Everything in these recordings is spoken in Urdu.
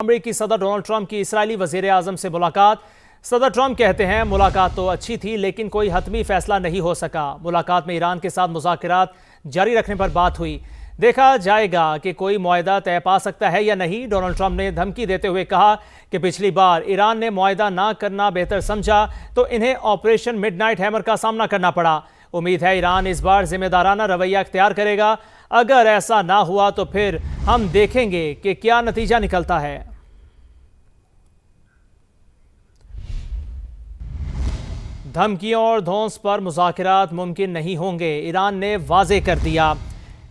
امریکی صدر ڈونلڈ ٹرمپ کی اسرائیلی وزیر اعظم سے ملاقات۔ صدر ٹرمپ کہتے ہیں ملاقات تو اچھی تھی لیکن کوئی حتمی فیصلہ نہیں ہو سکا۔ ملاقات میں ایران کے ساتھ مذاکرات جاری رکھنے پر بات ہوئی۔ دیکھا جائے گا کہ کوئی معاہدہ طے پا سکتا ہے یا نہیں۔ ڈونلڈ ٹرمپ نے دھمکی دیتے ہوئے کہا کہ پچھلی بار ایران نے معاہدہ نہ کرنا بہتر سمجھا تو انہیں آپریشن مڈ نائٹ ہیمر کا سامنا کرنا پڑا۔ امید ہے ایران اس بار ذمہ دارانہ رویہ اختیار کرے گا۔ اگر ایسا نہ ہوا تو پھر ہم دیکھیں گے کہ کیا نتیجہ نکلتا ہے۔ دھمکیوں اور دھونس پر مذاکرات ممکن نہیں ہوں گے، ایران نے واضح کر دیا۔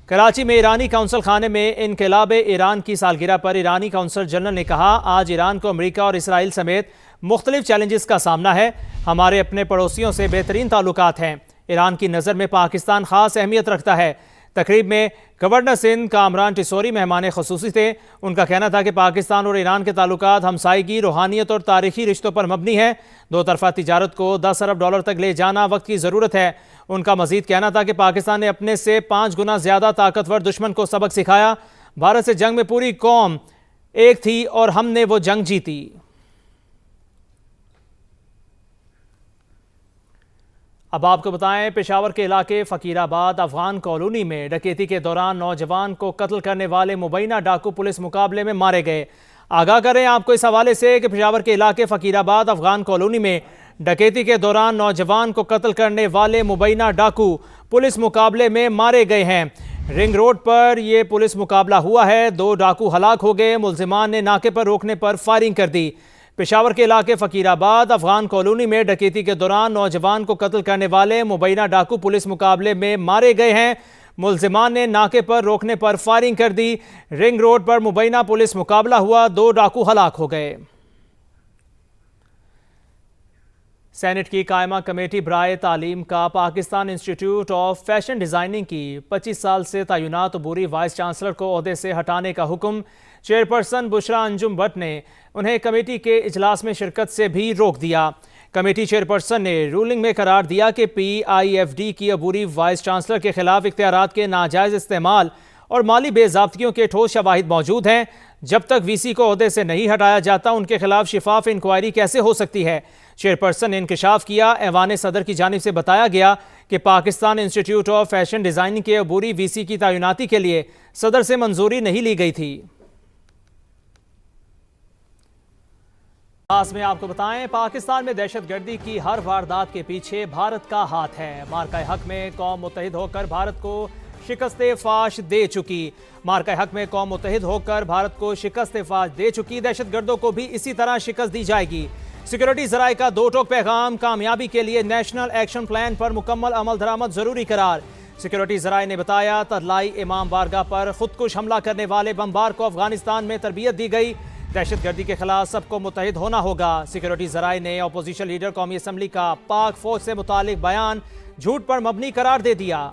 کراچی میں ایرانی قونصل خانے میں انقلاب ایران کی سالگرہ پر ایرانی قونصل جنرل نے کہا آج ایران کو امریکہ اور اسرائیل سمیت مختلف چیلنجز کا سامنا ہے۔ ہمارے اپنے پڑوسیوں سے بہترین تعلقات ہیں۔ ایران کی نظر میں پاکستان خاص اہمیت رکھتا ہے۔ تقریب میں گورنر سندھ کامران ٹیسوری مہمان خصوصی تھے۔ ان کا کہنا تھا کہ پاکستان اور ایران کے تعلقات ہمسائیگی، روحانیت اور تاریخی رشتوں پر مبنی ہیں۔ دو طرفہ تجارت کو $10 ارب تک لے جانا وقت کی ضرورت ہے۔ ان کا مزید کہنا تھا کہ پاکستان نے اپنے سے 5 گنا زیادہ طاقتور دشمن کو سبق سکھایا۔ بھارت سے جنگ میں پوری قوم ایک تھی اور ہم نے وہ جنگ جیتی۔ اب آپ کو بتائیں پشاور کے علاقے فقیر آباد افغان کالونی میں ڈکیتی کے دوران نوجوان کو قتل کرنے والے مبینہ ڈاکو پولیس مقابلے میں مارے گئے۔ آگاہ کریں آپ کو اس حوالے سے کہ پشاور کے علاقے فقیر آباد افغان کالونی میں ڈکیتی کے دوران نوجوان کو قتل کرنے والے مبینہ ڈاکو پولیس مقابلے میں مارے گئے ہیں۔ رنگ روڈ پر یہ پولیس مقابلہ ہوا ہے۔ 2 ڈاکو ہلاک ہو گئے۔ ملزمان نے ناکے پر روکنے پر فائرنگ کر دی۔ پشاور کے علاقے فقیر آباد افغان کالونی میں ڈکیتی کے دوران نوجوان کو قتل کرنے والے مبینہ ڈاکو پولیس مقابلے میں مارے گئے ہیں۔ ملزمان نے ناکے پر روکنے پر فائرنگ کر دی۔ رنگ روڈ پر مبینہ پولیس مقابلہ ہوا۔ 2 ڈاکو ہلاک ہو گئے۔ سینٹ کی قائمہ کمیٹی برائے تعلیم کا Pakistan institute of fashion designing کی 25 سال سے تعینات عبوری وائس چانسلر کو عہدے سے ہٹانے کا حکم چیئرپرسن بشرا انجم بٹ نے انہیں کمیٹی کے اجلاس میں شرکت سے بھی روک دیا۔ کمیٹی چیئرپرسن نے رولنگ میں قرار دیا کہ PIFD کی عبوری وائس چانسلر کے خلاف اختیارات کے ناجائز استعمال اور مالی بے ضابطگیوں کے ٹھوس شواہد موجود ہیں۔ جب تک VC کو عہدے سے نہیں ہٹایا جاتا ان کے خلاف شفاف انکوائری کیسے ہو سکتی ہے؟ چیئرپرسن نے انکشاف کیا۔ ایوان صدر کی جانب سے بتایا گیا کہ Pakistan institute of fashion designing کے عبوری VC کی تعیناتی کے لیے صدر سے منظوری نہیں لی گئی تھی۔ خاص میں آپ کو بتائیں پاکستان میں دہشت گردی کی ہر واردات کے پیچھے بھارت کا ہاتھ ہے۔ مارکہ حق میں قوم متحد ہو کر بھارت کو شکست فاش دے چکی۔ مارکہ حق میں قوم متحد ہو کر بھارت کو شکست فاش دے چکی۔ دہشت گردوں کو بھی اسی طرح شکست دی جائے گی۔ سیکورٹی ذرائع کا 2 ٹوک پیغام کامیابی کے لیے نیشنل ایکشن پلان پر مکمل عمل درآمد ضروری قرار۔ سیکورٹی ذرائع نے بتایا ترلائی امام بارگاہ پر خودکش حملہ کرنے والے بمبار کو افغانستان میں تربیت دی گئی۔ دہشت گردی کے خلاف سب کو متحد ہونا ہوگا۔ سیکورٹی ذرائع نے اپوزیشن لیڈر قومی اسمبلی کا پاک فوج سے متعلق بیان جھوٹ پر مبنی قرار دے دیا۔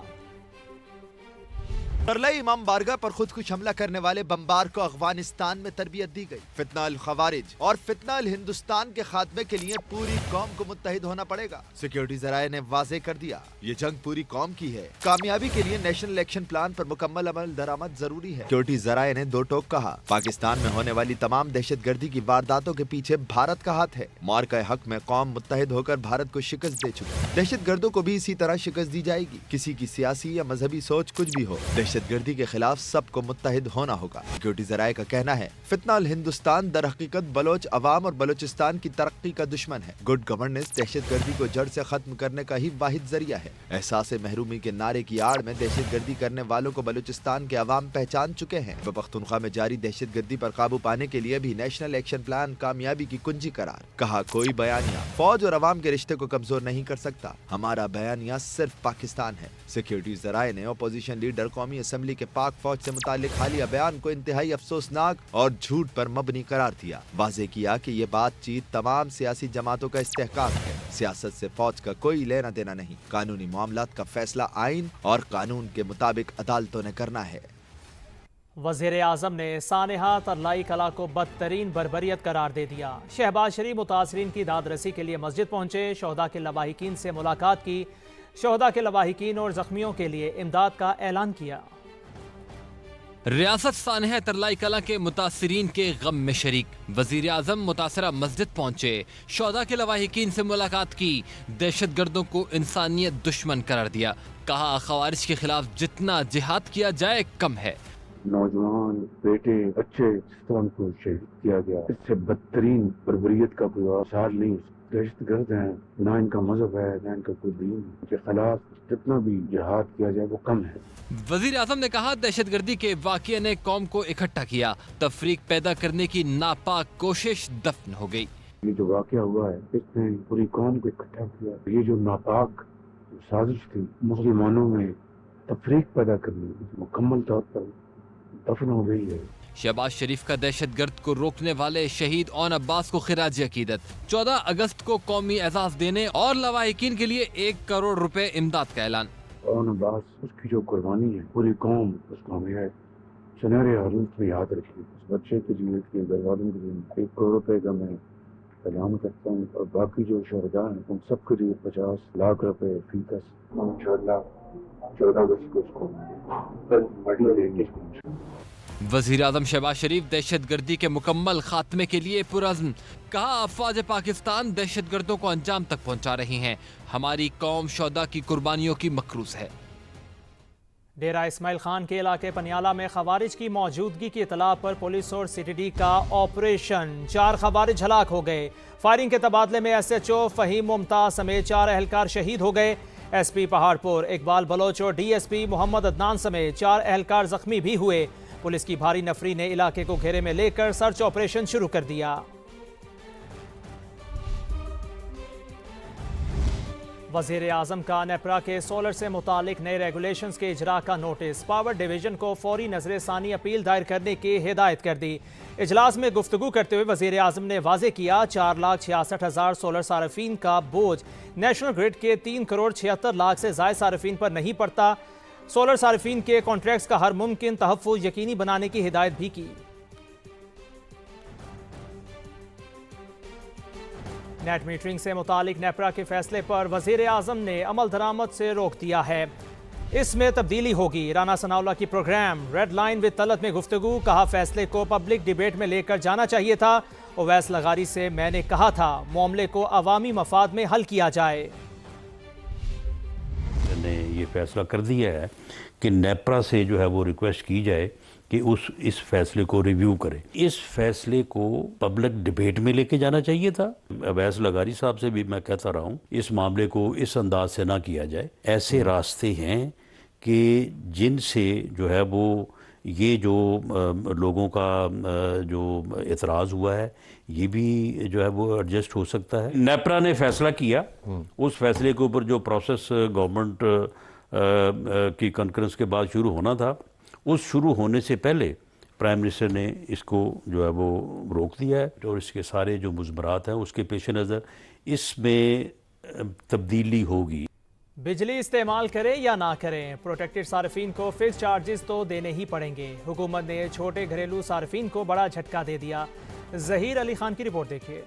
ترلائی امام بارگاہ پر خودکش حملہ کرنے والے بمبار کو افغانستان میں تربیت دی گئی۔ فتنہ الخوارج اور فتنہ الہندوستان کے خاتمے کے لیے پوری قوم کو متحد ہونا پڑے گا۔ سیکورٹی ذرائع نے واضح کر دیا یہ جنگ پوری قوم کی ہے۔ کامیابی کے لیے نیشنل ایکشن پلان پر مکمل عمل درآمد ضروری ہے۔ سیکورٹی ذرائع نے 2 ٹوک کہا پاکستان میں ہونے والی تمام دہشت گردی کی وارداتوں کے پیچھے بھارت کا ہاتھ ہے۔ مارکہ حق میں قوم متحد ہو کر بھارت کو شکست دے چکی۔ دہشت گردوں کو بھی اسی طرح شکست دی جائے گی، کسی کی سیاسی یا مذہبی سوچ کچھ بھی ہو۔ دہشت گردی کے خلاف سب کو متحد ہونا ہوگا۔ سیکورٹی ذرائع کا کہنا ہے فتنہ الہندوستان در حقیقت بلوچ عوام اور بلوچستان کی ترقی کا دشمن ہے۔ گڈ گورننس دہشت گردی کو جڑ سے ختم کرنے کا ہی واحد ذریعہ ہے۔ احساس محرومی کے نعرے کی آڑ میں دہشت گردی کرنے والوں کو بلوچستان کے عوام پہچان چکے ہیں۔ پختونخوا میں جاری دہشت گردی پر قابو پانے کے لیے بھی نیشنل ایکشن پلان کامیابی کی کنجی قرار۔ کہا کوئی بیانیہ فوج اور عوام کے رشتے کو کمزور نہیں کر سکتا۔ ہمارا بیانیہ صرف پاکستان ہے۔ سیکورٹی ذرائع نے اپوزیشن لیڈر قومی اسمبلی کے پاک فوج سے متعلق حالیہ بیان کو انتہائی افسوسناک اور جھوٹ پر مبنی قرار دیا۔ واضح کیا کہ یہ بات چیت تمام سیاسی جماعتوں کا استحقاق ہے۔ سیاست سے فوج کا کوئی لینا دینا نہیں۔ قانونی معاملات کا فیصلہ آئین اور قانون کے مطابق عدالتوں نے کرنا ہے۔ وزیر اعظم نے سانحہ ترلائی کلا کو بدترین بربریت قرار دے دیا۔ شہباز شریف متاثرین کی داد رسی کے لیے مسجد پہنچے۔ شہداء کے لواحقین سے ملاقات کی۔ شہداء کے لواحقین اور زخمیوں کے لیے امداد کا اعلان کیا۔ ریاست سانحہ ترلائی کلاں کے متاثرین کے غم میں شریک، وزیر اعظم متاثرہ مسجد پہنچے، شہداء کے لواحقین سے ملاقات کی، دہشت گردوں کو انسانیت دشمن قرار دیا، کہا خوارج کے خلاف جتنا جہاد کیا جائے کم ہے۔ نوجوان بیٹے بچے ستون کو شہید کیا گیا، اس سے بدترین بربریت کا کوئی مثال نہیں۔ دہشت گرد ہیں، نہ ان کا مذہب ہے نہ ان کا کوئی دین، ان کے خلاف جتنا بھی جہاد کیا جائے وہ کم ہے۔ وزیر اعظم نے کہا دہشت گردی کے واقعے نے قوم کو اکٹھا کیا، تفریق پیدا کرنے کی ناپاک کوشش دفن ہو گئی۔ یہ جو واقعہ ہوا ہے اس نے پوری قوم کو اکٹھا کیا، یہ جو ناپاک سازش تھی مسلمانوں میں تفریق پیدا کرنے مکمل طور پر دفن ہو گئی ہے۔ شہباز شریف کا دہشت گرد کو روکنے والے شہید اون عباس کو خراج عقیدت، 14 اگست کو قومی اعزاز دینے اور لواحقین کے لیے 1 کروڑ روپے امداد کا اعلان۔ اون عباس اس کی جو قربانی ہے پوری قوم اس کو ہمیں سنہرے حالات میں یاد رکھی۔ اس بچے کے لیے اس کے گھر والوں کے لیے 1 کروڑ روپے کا میں اعلان کرتا ہوں، اور باقی جو شہداء ہیں ان سب کے لیے 50 لاکھ روپے فی کس انشاءاللہ 14 اگست کو اس کو میڈل دیں گے۔ وزیر اعظم شہباز شریف دہشت گردی کے مکمل خاتمے کے لیے پرعزم، کہا افواج پاکستان دہشت گردوں کو انجام تک پہنچا رہی ہیں، ہماری قوم شہداء کی قربانیوں کی مکروز ہے۔ ڈیرہ اسماعیل خان کے علاقے پنیالہ میں خوارج کی موجودگی کی اطلاع پر پولیس اور سی ٹی ڈی کا آپریشن، 4 خوارج ہلاک ہو گئے۔ فائرنگ کے تبادلے میں ایس ایچ او فہیم ممتاز سمیت 4 اہلکار شہید ہو گئے۔ ایس پی پہاڑپور اقبال بلوچ اور ڈی ایس پی محمد عدنان سمیت 4 اہلکار زخمی بھی ہوئے۔ پولیس کی بھاری نفری نے علاقے کو گھیرے میں لے کر سرچ آپریشن شروع کر دیا۔ وزیر اعظم کا نیپرا کے سولر سے متعلق نئے ریگولیشنز کے اجراء کا نوٹس، پاور ڈویژن کو فوری نظر ثانی اپیل دائر کرنے کی ہدایت کر دی۔ اجلاس میں گفتگو کرتے ہوئے وزیر اعظم نے واضح کیا 4,66,000 سولر صارفین کا بوجھ نیشنل گریڈ کے 3 کروڑ 76 لاکھ سے زائد صارفین پر نہیں پڑتا۔ سولر صارفین کے کانٹریکٹس کا ہر ممکن تحفظ یقینی بنانے کی ہدایت بھی کی۔ نیٹ میٹرنگ سے متعلق نیپرا کے فیصلے پر وزیر اعظم نے عمل درآمد سے روک دیا ہے، اس میں تبدیلی ہوگی۔ رانا ثناءاللہ کی program Red Line with Talat میں گفتگو، کہا فیصلے کو پبلک ڈیبیٹ میں لے کر جانا چاہیے تھا۔ اویس لغاری سے میں نے کہا تھا معاملے کو عوامی مفاد میں حل کیا جائے۔ نے یہ فیصلہ کر دیا ہے کہ نیپرا سے جو ہے وہ ریکویسٹ کی جائے کہ اس فیصلے کو ریویو کرے۔ اس فیصلے کو پبلک ڈیبیٹ میں لے کے جانا چاہیے تھا۔ اویس لغاری صاحب سے بھی میں کہتا رہا ہوں اس معاملے کو اس انداز سے نہ کیا جائے۔ ایسے راستے ہیں کہ جن سے جو ہے وہ یہ جو لوگوں کا جو اعتراض ہوا ہے یہ بھی جو ہے وہ ایڈجسٹ ہو سکتا ہے۔ نیپرا نے فیصلہ کیا، اس فیصلے کے اوپر جو پروسیس گورنمنٹ کی کنکرنس کے بعد شروع ہونا تھا، اس شروع ہونے سے پہلے پرائم منسٹر نے اس کو جو ہے وہ روک دیا ہے، اور اس کے سارے جو مضمرات ہیں اس کے پیش نظر اس میں تبدیلی ہوگی۔ بجلی استعمال کریں یا نہ کریں، پروٹیکٹڈ صارفین کو فکس چارجز تو دینے ہی پڑیں گے۔ حکومت نے چھوٹے گھریلو صارفین کو بڑا جھٹکا دے دیا۔ ظہیر علی خان کی رپورٹ دیکھیے۔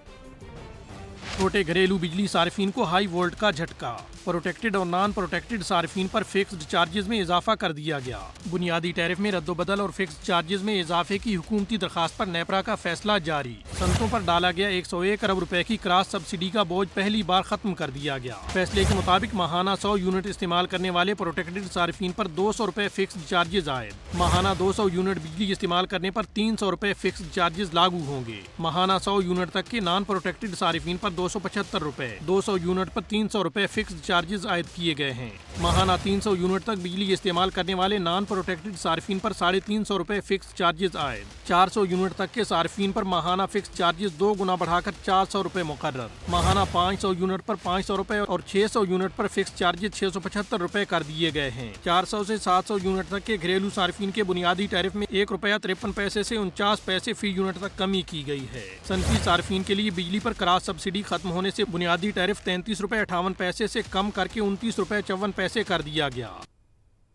چھوٹے گھریلو بجلی صارفین کو ہائی وولٹ کا جھٹکا، پروٹیکٹڈ اور نان پروٹیکٹڈ صارفین پر فکسڈ چارجز میں اضافہ کر دیا گیا۔ بنیادی ٹیرف میں رد و بدل اور فکسڈ چارجز میں اضافے کی حکومتی درخواست پر نیپرا کا فیصلہ جاری۔ صنعتوں پر ڈالا گیا 101 ارب روپے کی کراس سبسڈی کا بوجھ پہلی بار ختم کر دیا گیا۔ فیصلے کے مطابق ماہانہ 100 یونٹ استعمال کرنے والے پروٹیکٹڈ صارفین پر 200 روپے فکسڈ چارجز عائد۔ ماہانہ 200 یونٹ بجلی استعمال کرنے پر 300 روپے فکسڈ چارجز لاگو ہوں گے۔ ماہانہ 100 یونٹ تک کے نان پروٹیکٹڈ صارفین پر 275 روپے، 200 یونٹ پر 300 روپے فکسڈ چارجز عائد کیے گئے ہیں۔ ماہانہ 300 یونٹ تک بجلی استعمال کرنے والے نان پروٹیکٹڈ صارفین پر 350 روپے فکسڈ چارجز عائد۔ 400 یونٹ تک کے صارفین پر ماہانہ فکسڈ چارجز 2 گنا بڑھا کر 400 روپے مقرر۔ ماہانہ 500 یونٹ پر 500 روپے اور 600 یونٹ پر فکسڈ چارجز 675 روپے کر دیے گئے ہیں۔ 400 سے 700 یونٹ تک کے گھریلو صارفین کے بنیادی ٹیرف میں 1 روپیہ 53 پیسے سے 49 پیسے فی یونٹ تک کمی کی گئی ہے۔ صنفی صارفین کے لیے بجلی پر کراس سبسڈی ختم ہونے سے بنیادی ٹیرف 33 روپے 58 پیسے سے کم کر کے 29 روپے 54 پیسے کر دیا گیا۔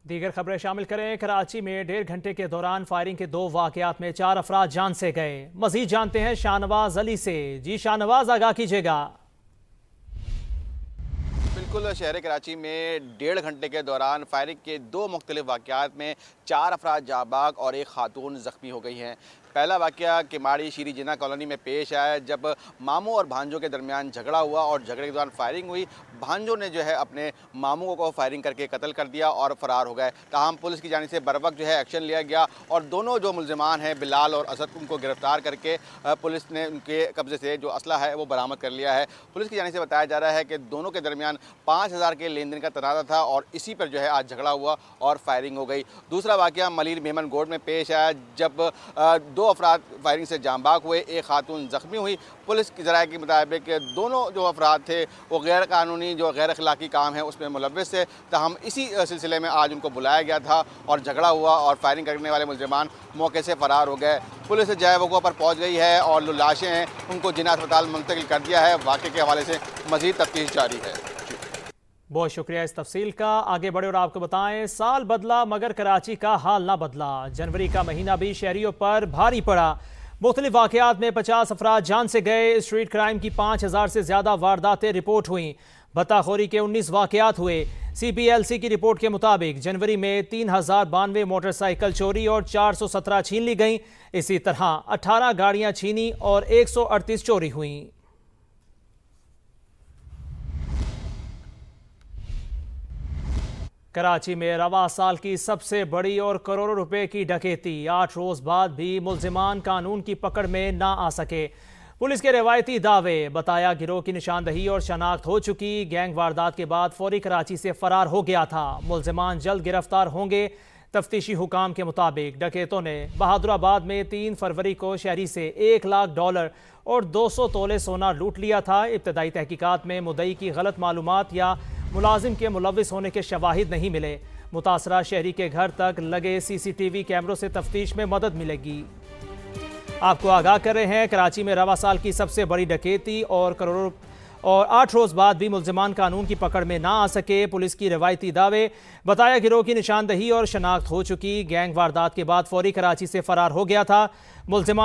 دیگر خبریں شامل کریں۔ کراچی میں 1.5 گھنٹے کے دوران فائرنگ کے 2 واقعات میں 4 افراد جان سے گئے۔ مزید جانتے ہیں شاہنواز علی سے۔ جی شاہنواز، آگاہ کیجیے گا۔ بالکل، شہر کراچی میں 1.5 گھنٹے کے دوران فائرنگ کے 2 مختلف واقعات میں 4 افراد جاں بحق اور ایک خاتون زخمی ہو گئی ہیں۔ پہلا واقعہ کماڑی شیری جناح کالونی میں پیش آیا جب ماموں اور بھانجوں کے درمیان جھگڑا ہوا اور جھگڑے کے دوران فائرنگ ہوئی۔ بھانجوں نے جو ہے اپنے ماموں کو فائرنگ کر کے قتل کر دیا اور فرار ہو گئے۔ تاہم پولیس کی جانب سے بروقت جو ہے ایکشن لیا گیا اور دونوں جو ملزمان ہیں بلال اور اسد ان کو گرفتار کر کے پولیس نے ان کے قبضے سے جو اسلحہ ہے وہ برآمد کر لیا ہے۔ پولیس کی جانب سے بتایا جا رہا ہے کہ دونوں کے درمیان 5000 کے لین دین کا تنازع تھا اور اسی پر جو ہے آج جھگڑا ہوا اور فائرنگ ہو گئی۔ دوسرا واقعہ ملیر میمن گوڑ میں پیش آیا جب 2 افراد فائرنگ سے جاں بحق ہوئے، ایک خاتون زخمی ہوئی۔ پولیس کی ذرائع کے مطابق دونوں جو افراد تھے وہ غیر قانونی جو غیر اخلاقی کام ہے اس میں ملوث تھے، تاہم اسی سلسلے میں آج ان کو بلایا گیا تھا اور جھگڑا ہوا اور فائرنگ کرنے والے ملزمان موقع سے فرار ہو گئے۔ پولیس جائے وقوع پر پہنچ گئی ہے اور جو لاشیں ہیں ان کو جناح اسپتال منتقل کر دیا ہے۔ واقعے کے حوالے سے مزید تفتیش جاری ہے۔ بہت شکریہ اس تفصیل کا۔ آگے بڑھے اور آپ کو بتائیں، سال بدلا مگر کراچی کا حال نہ بدلا۔ جنوری کا مہینہ بھی شہریوں پر بھاری پڑا۔ مختلف واقعات میں 50 افراد جان سے گئے۔ اسٹریٹ کرائم کی 5000 سے زیادہ وارداتیں رپورٹ ہوئیں۔ بھتہ خوری کے 19 واقعات ہوئے۔ CPLC کی رپورٹ کے مطابق جنوری میں 3092 موٹر سائیکل چوری اور 417 چھین لی گئیں۔ اسی طرح 18 گاڑیاں چھینی اور 138 چوری ہوئیں۔ کراچی میں رواں سال کی سب سے بڑی اور کروڑوں روپے کی ڈکیتی۔ 8 روز بعد بھی ملزمان قانون کی پکڑ میں نہ آ سکے۔ پولیس کے روایتی دعوے بتایا گروہ کی نشاندہی اور شناخت ہو چکی۔ گینگ واردات کے بعد فوری کراچی سے فرار ہو گیا تھا۔ ملزمان جلد گرفتار ہوں گے۔ تفتیشی حکام کے مطابق ڈکیتوں نے بہادرآباد میں 3 فروری کو شہری سے $1,00,000 اور 200 تولے سونا لوٹ لیا تھا۔ ابتدائی تحقیقات میں مدعی کی غلط معلومات یا ملازم کے ملوث ہونے کے شواہد نہیں ملے۔ متاثرہ شہری کے گھر تک لگے CCTV کیمروں سے تفتیش میں مدد ملے گی۔ آپ کو آگاہ کر رہے ہیں، کراچی میں رواں سال کی سب سے بڑی ڈکیتی اور 8 روز بعد بھی ملزمان قانون کی پکڑ میں نہ آ سکے۔ پولیس کی روایتی دعوے بتایا گروہ کی نشاندہی اور شناخت ہو چکی۔ گینگ واردات کے بعد فوری کراچی سے فرار ہو گیا تھا۔ ملزمان